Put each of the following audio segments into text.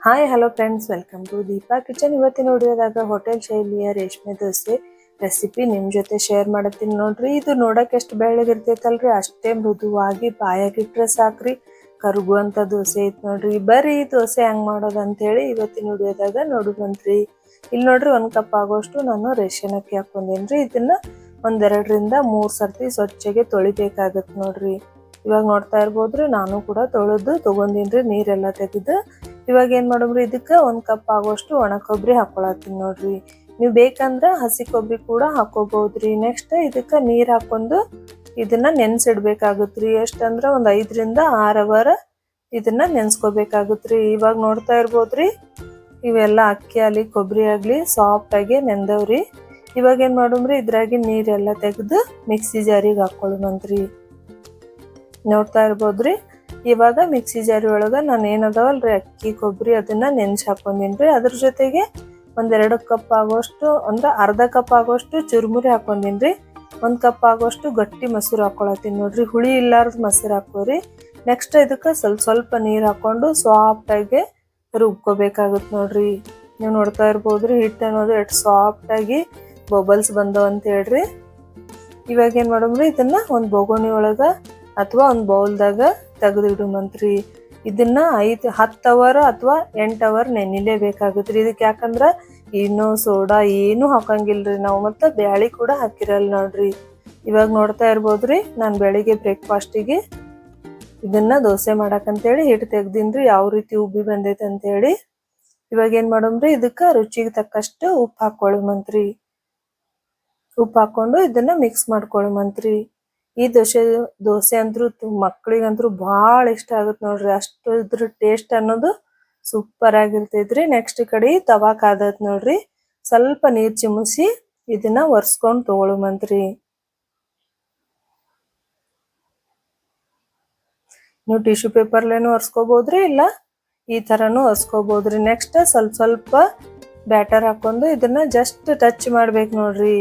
Hi hello friends, welcome to Deepa kitchen. ಇವತ್ತಿನ ವಿಡಿಯೋದಾಗ hotel ಶೈಲಿಯ ರೇಷ್ಮೆ ದೋಸೆ ರೆಸಿಪಿ ನಿಮ್ಮ ಜೊತೆ ಶೇರ್ ಮಾಡತ್ತೀನಿ ನೋಡ್ರಿ. ಇದು ನೋಡಕ್ಕೆ ಎಷ್ಟು ಬೆಳ್ಳಗಿರ್ತೈತಲ್ರಿ, ಅಷ್ಟೇ ಮೃದುವಾಗಿ ಬಾಯಾಗಿಟ್ರೆ ಸಾಕ್ರಿ ಕರುಗುವಂಥ ದೋಸೆ ಐತೆ ನೋಡ್ರಿ. ಬರೀ ದೋಸೆ ಹೆಂಗೆ ಮಾಡೋದು ಅಂತೇಳಿ ಇವತ್ತಿನ ವಿಡಿಯೋದಾಗ ನೋಡುವಂತ್ರಿ. ಇಲ್ಲಿ ನೋಡ್ರಿ 1 ಕಪ್ ಆಗೋಷ್ಟು ನಾನು ರೇಷನ್ ಅಕ್ಕಿ ಹಾಕೊಂಡೇನ್ರಿ. ಇದನ್ನ 1-2 ರಿಂದ 3 ಸರ್ತಿ ಸ್ವಚ್ಛಗೆ ತೊಳಿಬೇಕಾಗತ್ತೆ ನೋಡ್ರಿ. ಇವಾಗ ನೋಡ್ತಾ ಇರ್ಬೋದ್ರಿ, ನಾನು ಕೂಡ ತೊಳೆದು ತಗೊಂಡಿನ್ರಿ ನೀರೆಲ್ಲ ತೆಗೆದು. ಇವಾಗ ಏನ್ ಮಾಡೋಮ್ರಿ, ಇದಕ್ಕೆ 1 ಕಪ್ ಆಗೋಷ್ಟು ಒಣ ಕೊಬ್ಬರಿ ಹಾಕೊಳತ್ತೀನಿ ನೋಡ್ರಿ. ನೀವು ಬೇಕಂದ್ರೆ ಹಸಿ ಕೊಬ್ಬರಿ ಕೂಡ ಹಾಕೋಬಹುದ್ರಿ. ನೆಕ್ಸ್ಟ್ ಇದಕ್ಕೆ ನೀರ್ ಹಾಕೊಂಡು ಇದನ್ನ ನೆನ್ಸಿಡ್ಬೇಕಾಗತ್ರಿ. ಎಷ್ಟಂದ್ರ 5 ರಿಂದ 6 ಅವರ್ ಇದನ್ನ ನೆನ್ಸ್ಕೋಬೇಕಾಗತ್ರಿ. ಇವಾಗ ನೋಡ್ತಾ ಇರ್ಬೋದ್ರಿ, ಇವೆಲ್ಲ ಅಕ್ಕಿ ಆಗ್ಲಿ ಕೊಬ್ಬರಿ ಆಗ್ಲಿ ಸಾಫ್ಟ್ ಆಗಿ ನೆಂದವ್ರಿ. ಇವಾಗ ಏನ್ ಮಾಡೋಮ್ರಿ, ಇದ್ರಾಗಿ ನೀರೆಲ್ಲ ತೆಗೆದು ಮಿಕ್ಸಿ ಜಾರಿಗೆ ಹಾಕೊಳ್ಳುವಂತ್ರಿ. ನೋಡ್ತಾ ಇರ್ಬೋದ್ರಿ, ಇವಾಗ ಮಿಕ್ಸಿ ಜಾರಿ ಒಳಗ ನಾನು ಏನದವಲ್ರಿ ಅಕ್ಕಿ ಕೊಬ್ಬರಿ ಅದನ್ನ ನೆನ್ಸಿ ಹಾಕೊಂಡಿನ್ರಿ. ಅದ್ರ ಜೊತೆಗೆ 1-2 ಕಪ್ ಆಗೋಷ್ಟು ಅಂದ್ರೆ ಅರ್ಧ ಕಪ್ ಆಗೋಷ್ಟು ಚುರುಮುರಿ ಹಾಕೊಂಡಿನ್ರಿ. 1 ಕಪ್ ಆಗೋಷ್ಟು ಗಟ್ಟಿ ಮೊಸರು ಹಾಕೊಳತ್ತೀನಿ ನೋಡ್ರಿ. ಹುಳಿ ಇಲ್ಲಾರ್ದ ಮೊಸರು ಹಾಕೋರಿ. ನೆಕ್ಸ್ಟ್ ಇದಕ್ಕೆ ಸ್ವಲ್ಪ ನೀರ್ ಹಾಕೊಂಡು ಸಾಫ್ಟ್ ಆಗಿ ರುಬ್ಕೋಬೇಕಾಗುತ್ತೆ ನೋಡ್ರಿ. ನೀವು ನೋಡ್ತಾ ಇರ್ಬೋದ್ರಿ, ಹಿಟ್ಟು ಅನ್ನೋದು ಎಷ್ಟು ಸಾಫ್ಟ್ ಆಗಿ ಬಬಲ್ಸ್ ಬಂದವ ಅಂತ ಹೇಳ್ರಿ. ಇವಾಗ ಏನ್ ಮಾಡೋಮ್ರಿ, ಇದನ್ನ ಒಂದು ಬೋಗೋಣಿ ಒಳಗ ಅಥವಾ ಒಂದು ಬೌಲ್ದಾಗ ತೆಗೆದಿಡುಮಂತ್ರಿ. ಇದನ್ನ 10 ಅವರ್ ಅಥವಾ 8 ಅವರ್ ನೆನಿಲೇಬೇಕಾಗತ್ರಿ. ಇದಕ್ಕೆ ಯಾಕಂದ್ರ ಇನ್ನು ಸೋಡಾ ಏನು ಹಾಕಂಗಿಲ್ರಿ ನಾವು, ಮತ್ತೆ ಬ್ಯಾಳಿ ಕೂಡ ಹಾಕಿರಲ್ಲ ನೋಡ್ರಿ. ಇವಾಗ ನೋಡ್ತಾ ಇರ್ಬೋದ್ರಿ, ನಾನು ಬೆಳಿಗ್ಗೆ ಬ್ರೇಕ್ಫಾಸ್ಟಿಗೆ ಇದನ್ನ ದೋಸೆ ಮಾಡಕಂತೇಳಿ ಹಿಟ್ಟು ತೆಗ್ದಿನ್ರಿ, ಯಾವ ರೀತಿ ಉಬ್ಬಿ ಬಂದೈತೆ ಅಂತೇಳಿ. ಇವಾಗ ಏನ್ ಮಾಡೋಮ್ರಿ, ಇದಕ್ಕೆ ರುಚಿಗೆ ತಕ್ಕಷ್ಟು ಉಪ್ಪು ಹಾಕೊಳ್ಳುಮಂತ್ರಿ. ಉಪ್ಪು ಹಾಕೊಂಡು ಇದನ್ನ ಮಿಕ್ಸ್ ಮಾಡ್ಕೊಳ್ಳುಮಂತ್ರಿ. ಈ ದೋಸೆ ಅಂತೂ ಮಕ್ಕಳಿಗಂತೂ ಭಾಳ ಇಷ್ಟ ಆಗುತ್ತೆ ನೋಡ್ರಿ. ಅಷ್ಟು ಇದ್ರ ಟೇಸ್ಟ್ ಅನ್ನೋದು ಸೂಪರ್ ಆಗಿರ್ತೈತ್ರಿ. ನೆಕ್ಸ್ಟ್ ಕಡೆ ತವಾ ಕಾದತ್ ನೋಡ್ರಿ, ಸ್ವಲ್ಪ ನೀರ್ ಚಿಮ್ಮಿಸಿ ಇದನ್ನ ಒರ್ಸ್ಕೊಂಡು ತಗೊಳುಮಂತ್ರಿ. ನೀವು ಟಿಶ್ಯೂ ಪೇಪರ್ಲೇನು ಒರ್ಸ್ಕೋಬೋದ್ರಿ, ಇಲ್ಲ ಈ ತರನು ಒರ್ಸ್ಕೋಬೋದ್ರಿ. ನೆಕ್ಸ್ಟ್ ಸ್ವಲ್ಪ ಬ್ಯಾಟರ್ ಹಾಕೊಂಡು ಇದನ್ನ ಜಸ್ಟ್ ಟಚ್ ಮಾಡ್ಬೇಕು ನೋಡ್ರಿ.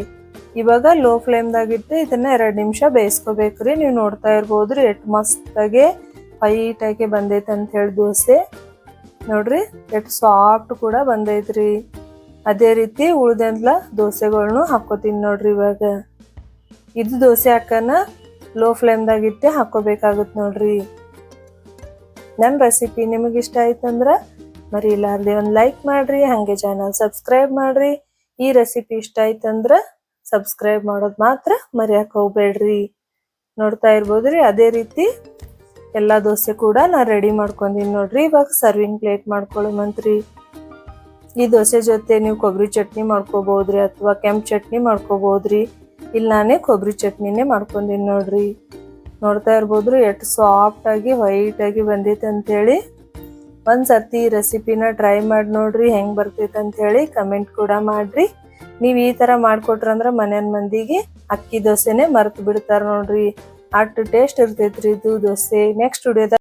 ಇವಾಗ ಲೋ ಫ್ಲೇಮ್ದಾಗಿಟ್ಟು ಇದನ್ನ 2 ನಿಮಿಷ ಬೇಯಿಸ್ಕೋಬೇಕ್ರಿ. ನೀವು ನೋಡ್ತಾ ಇರ್ಬೋದ್ರಿ, ಎಷ್ಟು ಮಸ್ತಾಗೆ ವೈಟ್ ಆಗಿ ಬಂದೈತೆ ಅಂತ ಹೇಳಿ ದೋಸೆ ನೋಡ್ರಿ, ಎಷ್ಟು ಸಾಫ್ಟ್ ಕೂಡ ಬಂದೈತ್ರಿ. ಅದೇ ರೀತಿ ಉಳ್ದೆಲ್ಲ ದೋಸೆಗಳ್ನು ಹಾಕೋತೀನಿ ನೋಡ್ರಿ. ಇವಾಗ ಇದು ದೋಸೆ ಹಾಕನ ಲೋ ಫ್ಲೇಮ್ದಾಗಿಟ್ಟೆ ಹಾಕೋಬೇಕಾಗುತ್ತೆ ನೋಡ್ರಿ. ನನ್ನ ರೆಸಿಪಿ ನಿಮಗೆ ಇಷ್ಟ ಆಯ್ತಂದ್ರ ಮರಿಲಾರ್ದೆ ಒಂದು ಲೈಕ್ ಮಾಡ್ರಿ, ಹಾಗೆ ಚಾನಲ್ ಸಬ್ಸ್ಕ್ರೈಬ್ ಮಾಡ್ರಿ. ಈ ರೆಸಿಪಿ ಇಷ್ಟ ಆಯ್ತಂದ್ರ ಸಬ್ಸ್ಕ್ರೈಬ್ ಮಾಡೋದು ಮಾತ್ರ ಮರೆಯಕ್ಕೆ ಹೋಗ್ಬೇಡ್ರಿ. ನೋಡ್ತಾ ಇರ್ಬೋದ್ರಿ, ಅದೇ ರೀತಿ ಎಲ್ಲ ದೋಸೆ ಕೂಡ ನಾನು ರೆಡಿ ಮಾಡ್ಕೊಂಡಿನಿ ನೋಡ್ರಿ. ಇವಾಗ ಸರ್ವಿಂಗ್ ಪ್ಲೇಟ್ ಮಾಡ್ಕೊಳ್ಳುಮಂತ್ರಿ. ಈ ದೋಸೆ ಜೊತೆ ನೀವು ಕೊಬ್ಬರಿ ಚಟ್ನಿ ಮಾಡ್ಕೋಬಹುದ್ರಿ, ಅಥವಾ ಕೆಂಪು ಚಟ್ನಿ ಮಾಡ್ಕೋಬಹುದ್ರಿ. ಇಲ್ಲಿ ನಾನೇ ಕೊಬ್ಬರಿ ಚಟ್ನಿನೇ ಮಾಡ್ಕೊಂಡಿನಿ ನೋಡ್ರಿ. ನೋಡ್ತಾ ಇರ್ಬೋದ್ರಿ, ಎಷ್ಟು ಸಾಫ್ಟ್ ಆಗಿ ವೈಟ್ ಆಗಿ ಬಂದೈತೆ ಅಂತೇಳಿ. ಒಂದ್ಸತಿ ಈ ರೆಸಿಪಿನ ಟ್ರೈ ಮಾಡಿ ನೋಡ್ರಿ, ಹೆಂಗ್ ಬರ್ತೈತೆ ಅಂತೇಳಿ ಕಮೆಂಟ್ ಕೂಡ ಮಾಡ್ರಿ. ನೀವು ಈ ತರ ಮಾಡ್ಕೊಟ್ರಂದ್ರ ಮನೆಯ ಮಂದಿಗೆ ಅಕ್ಕಿ ದೋಸೆನೆ ಮರ್ತು ಬಿಡ್ತಾರ ನೋಡ್ರಿ. ಅಷ್ಟು ಟೇಸ್ಟ್ ಇರ್ತೈತ್ರಿ ಇದು ದೋಸೆ. ನೆಕ್ಸ್ಟ್ ವಿಡಿಯೋದಾಗ